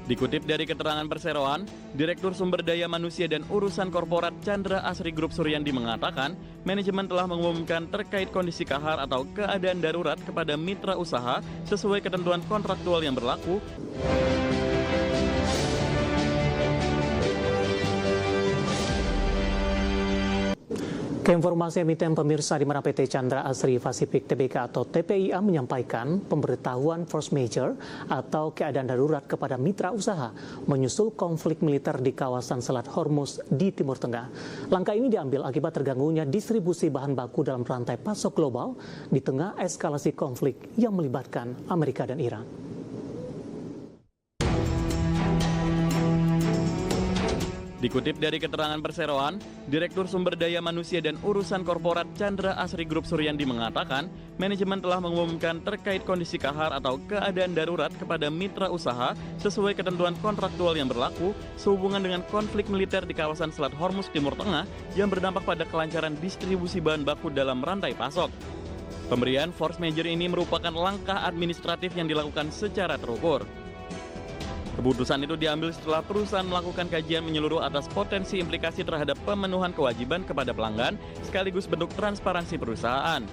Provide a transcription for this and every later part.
Dikutip dari keterangan perseroan, Direktur Sumber Daya Manusia dan Urusan Korporat Chandra Asri Group Suryandi mengatakan, manajemen telah mengumumkan terkait kondisi kahar atau keadaan darurat kepada mitra usaha sesuai ketentuan kontraktual yang berlaku. Keinformasi emiten pemirsa di mana PT Chandra Asri Pacific Tbk atau TPIA menyampaikan pemberitahuan force majeure atau keadaan darurat kepada mitra usaha menyusul konflik militer di kawasan Selat Hormuz di Timur Tengah. Langkah ini diambil akibat terganggunya distribusi bahan baku dalam rantai pasok global di tengah eskalasi konflik yang melibatkan Amerika dan Iran. Dikutip dari keterangan perseroan, Direktur Sumber Daya Manusia dan Urusan Korporat Chandra Asri Group Suryandi mengatakan, manajemen telah mengumumkan terkait kondisi kahar atau keadaan darurat kepada mitra usaha sesuai ketentuan kontraktual yang berlaku sehubungan dengan konflik militer di kawasan Selat Hormuz Timur Tengah yang berdampak pada kelancaran distribusi bahan baku dalam rantai pasok. Pemberian force majeure ini merupakan langkah administratif yang dilakukan secara terukur. Keputusan itu diambil setelah perusahaan melakukan kajian menyeluruh atas potensi implikasi terhadap pemenuhan kewajiban kepada pelanggan sekaligus bentuk transparansi perusahaan.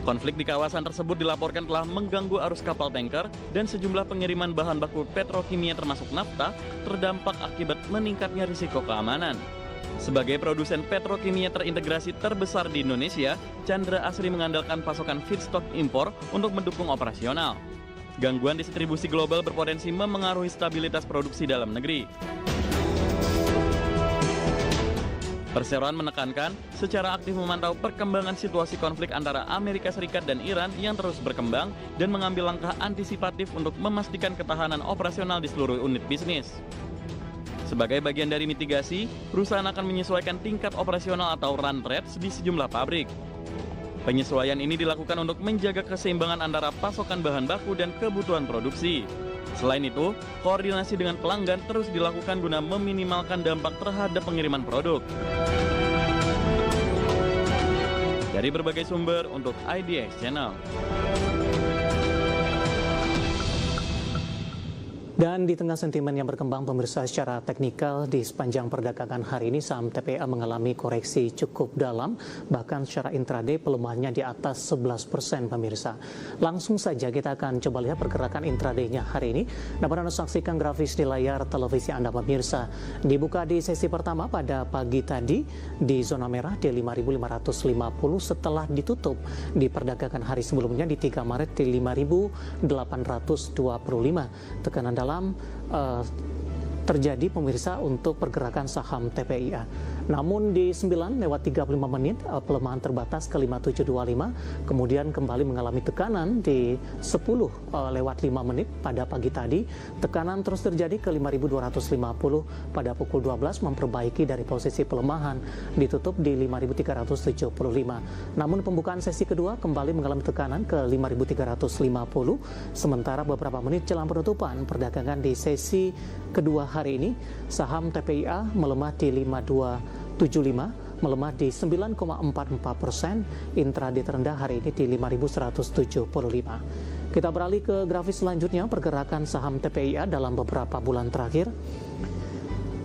Konflik di kawasan tersebut dilaporkan telah mengganggu arus kapal tanker dan sejumlah pengiriman bahan baku petrokimia termasuk nafta terdampak akibat meningkatnya risiko keamanan. Sebagai produsen petrokimia terintegrasi terbesar di Indonesia, Chandra Asri mengandalkan pasokan feedstock impor untuk mendukung operasional. Gangguan distribusi global berpotensi memengaruhi stabilitas produksi dalam negeri. Perseroan menekankan secara aktif memantau perkembangan situasi konflik antara Amerika Serikat dan Iran yang terus berkembang dan mengambil langkah antisipatif untuk memastikan ketahanan operasional di seluruh unit bisnis. Sebagai bagian dari mitigasi, perusahaan akan menyesuaikan tingkat operasional atau run rates di sejumlah pabrik. Penyesuaian ini dilakukan untuk menjaga keseimbangan antara pasokan bahan baku dan kebutuhan produksi. Selain itu, koordinasi dengan pelanggan terus dilakukan guna meminimalkan dampak terhadap pengiriman produk. Dari berbagai sumber untuk IDX Channel. Dan di tengah sentimen yang berkembang pemirsa secara teknikal di sepanjang perdagangan hari ini saham TPIA mengalami koreksi cukup dalam, bahkan secara intraday pelemahannya di atas 11% pemirsa. Langsung saja kita akan coba lihat pergerakan intradaynya hari ini. Dapat Anda saksikan grafis di layar televisi Anda pemirsa. Dibuka di sesi pertama pada pagi tadi di zona merah di 5.550 setelah ditutup di perdagangan hari sebelumnya di 3 Maret di 5.825. Tekanan dalam terjadi pemirsa untuk pergerakan saham TPIA. Namun di 9:35 pelemahan terbatas ke 5725, kemudian kembali mengalami tekanan di 10:05 pada pagi tadi. Tekanan terus terjadi ke 5250 pada pukul 12 memperbaiki dari posisi pelemahan ditutup di 5375. Namun pembukaan sesi kedua kembali mengalami tekanan ke 5350, sementara beberapa menit jelang penutupan perdagangan di sesi kedua hari ini saham TPIA melemah di 5275, melemah di 9,44%, intraday terendah hari ini di 5.175. Kita beralih ke grafis selanjutnya, pergerakan saham TPIA dalam beberapa bulan terakhir.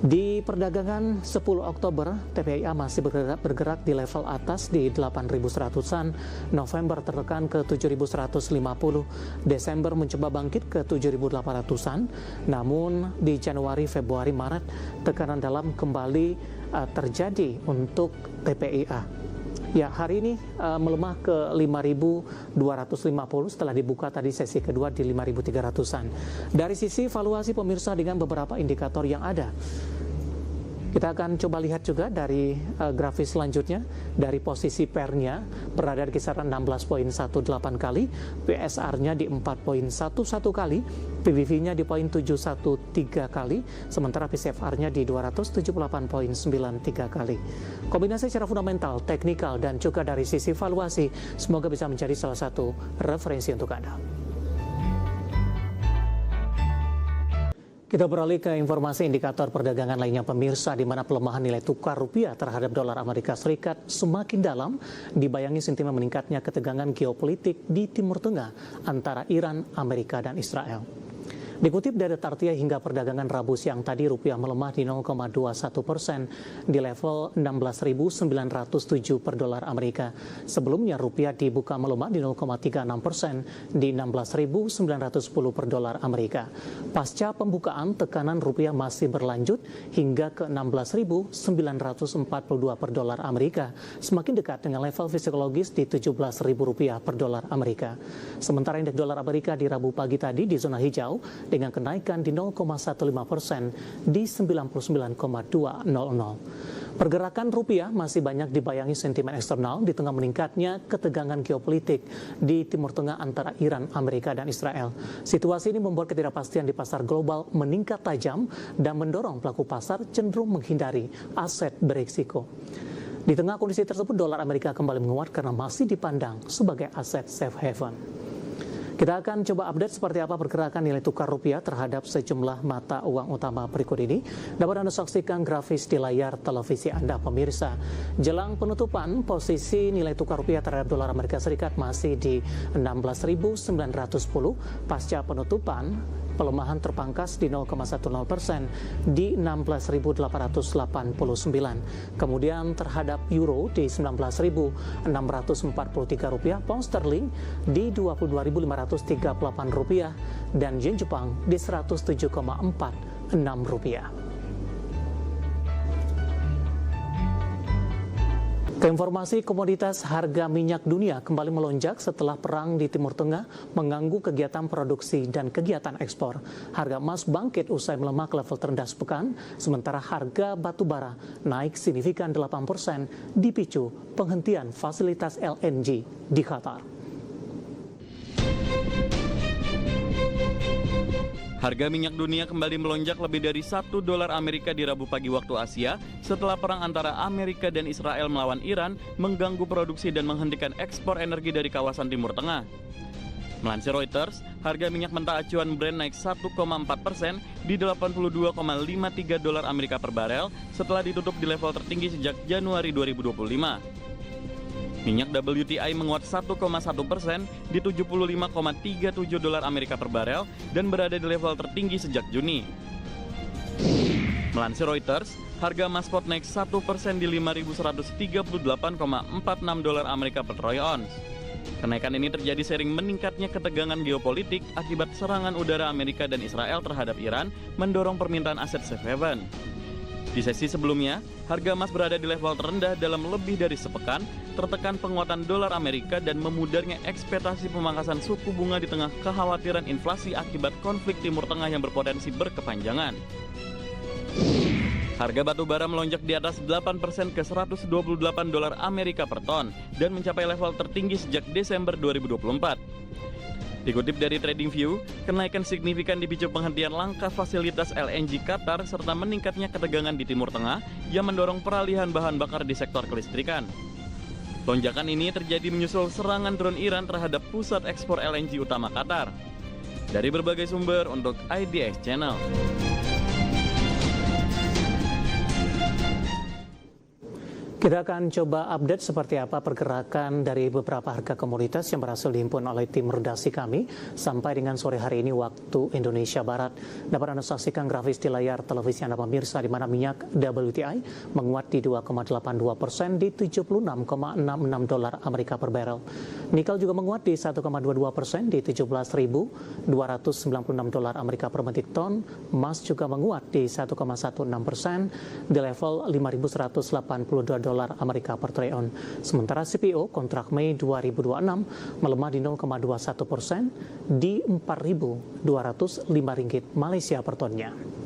Di perdagangan 10 Oktober, TPIA masih bergerak di level atas di 8.100-an, November tertekan ke 7.150, Desember mencoba bangkit ke 7.800-an, namun di Januari, Februari, Maret, tekanan dalam kembali terjadi untuk TPIA. Ya, hari ini melemah ke 5.250 setelah dibuka tadi sesi kedua di 5.300-an. Dari sisi valuasi pemirsa dengan beberapa indikator yang ada, kita akan coba lihat juga dari grafis selanjutnya. Dari posisi PER-nya berada di kisaran 16,18 kali, PSR-nya di 4,11 kali, PBV-nya di 0,713 kali, sementara PCFR-nya di 278,93 kali. Kombinasi secara fundamental, teknikal, dan juga dari sisi valuasi, semoga bisa menjadi salah satu referensi untuk Anda. Kita beralih ke informasi indikator perdagangan lainnya pemirsa, di mana pelemahan nilai tukar rupiah terhadap dolar Amerika Serikat semakin dalam dibayangi sentimen meningkatnya ketegangan geopolitik di Timur Tengah antara Iran, Amerika, dan Israel. Dikutip dari Tartia, hingga perdagangan Rabu siang tadi rupiah melemah di 0,21% di level 16.907 per dolar Amerika. Sebelumnya rupiah dibuka melemah di 0,36% di 16.910 per dolar Amerika. Pasca pembukaan, tekanan rupiah masih berlanjut hingga ke 16.942 per dolar Amerika, semakin dekat dengan level psikologis di 17.000 rupiah per dolar Amerika. Sementara indeks dolar Amerika di Rabu pagi tadi di zona hijau dengan kenaikan di 0,15% di 99,200. Pergerakan rupiah masih banyak dibayangi sentimen eksternal di tengah meningkatnya ketegangan geopolitik di Timur Tengah antara Iran, Amerika, dan Israel. Situasi ini membuat ketidakpastian di pasar global meningkat tajam dan mendorong pelaku pasar cenderung menghindari aset berisiko. Di tengah kondisi tersebut, dolar Amerika kembali menguat karena masih dipandang sebagai aset safe haven. Kita akan coba update seperti apa pergerakan nilai tukar rupiah terhadap sejumlah mata uang utama berikut ini. Dapat Anda saksikan grafis di layar televisi Anda, pemirsa. Jelang penutupan, posisi nilai tukar rupiah terhadap dolar Amerika Serikat masih di 16.910. Pasca penutupan, pelemahan terpangkas di 0,10% di 16.889. Kemudian terhadap euro di 19.643 rupiah, pound sterling di 22.538 rupiah, dan yen Jepang di 107,46 rupiah. Keinformasi komoditas, harga minyak dunia kembali melonjak setelah perang di Timur Tengah mengganggu kegiatan produksi dan kegiatan ekspor. Harga emas bangkit usai melemah ke level terendah sepekan, sementara harga batu bara naik signifikan 8% dipicu penghentian fasilitas LNG di Qatar. Harga minyak dunia kembali melonjak lebih dari $1 Amerika di Rabu pagi waktu Asia setelah perang antara Amerika dan Israel melawan Iran mengganggu produksi dan menghentikan ekspor energi dari kawasan Timur Tengah. Melansir Reuters, harga minyak mentah acuan Brent naik 1,4% di $82,53 Amerika per barel setelah ditutup di level tertinggi sejak Januari 2025. Minyak WTI menguat 1,1% di $75,37 Amerika per barel dan berada di level tertinggi sejak Juni. Melansir Reuters, harga emas spot naik 1% di $5.138,46 Amerika per troy ounce. Kenaikan ini terjadi seiring meningkatnya ketegangan geopolitik akibat serangan udara Amerika dan Israel terhadap Iran mendorong permintaan aset safe haven. Di sesi sebelumnya, harga emas berada di level terendah dalam lebih dari sepekan, tertekan penguatan dolar Amerika dan memudarnya ekspektasi pemangkasan suku bunga di tengah kekhawatiran inflasi akibat konflik Timur Tengah yang berpotensi berkepanjangan. Harga batu bara melonjak di atas 8% ke $128 Amerika per ton dan mencapai level tertinggi sejak Desember 2024. Dikutip dari TradingView, kenaikan signifikan dipicu penghentian langkah fasilitas LNG Qatar serta meningkatnya ketegangan di Timur Tengah yang mendorong peralihan bahan bakar di sektor kelistrikan. Lonjakan ini terjadi menyusul serangan drone Iran terhadap pusat ekspor LNG utama Qatar. Dari berbagai sumber untuk IDX Channel. Kita akan coba update seperti apa pergerakan dari beberapa harga komoditas yang berhasil dihimpun oleh tim redaksi kami sampai dengan sore hari ini waktu Indonesia Barat. Dapat Anda saksikan grafis di layar televisi Anda, pemirsa, di mana minyak WTI menguat di 2,82% di $76,66 Amerika per barel. Nikel juga menguat di 1,22% di $17.296 Amerika per metrik ton. Emas juga menguat di 1,16% di level $5.182 Amerika per troy ounce. Sementara CPO kontrak Mei 2026 melemah di 0,21% di Rp4.205 Malaysia per tonnya.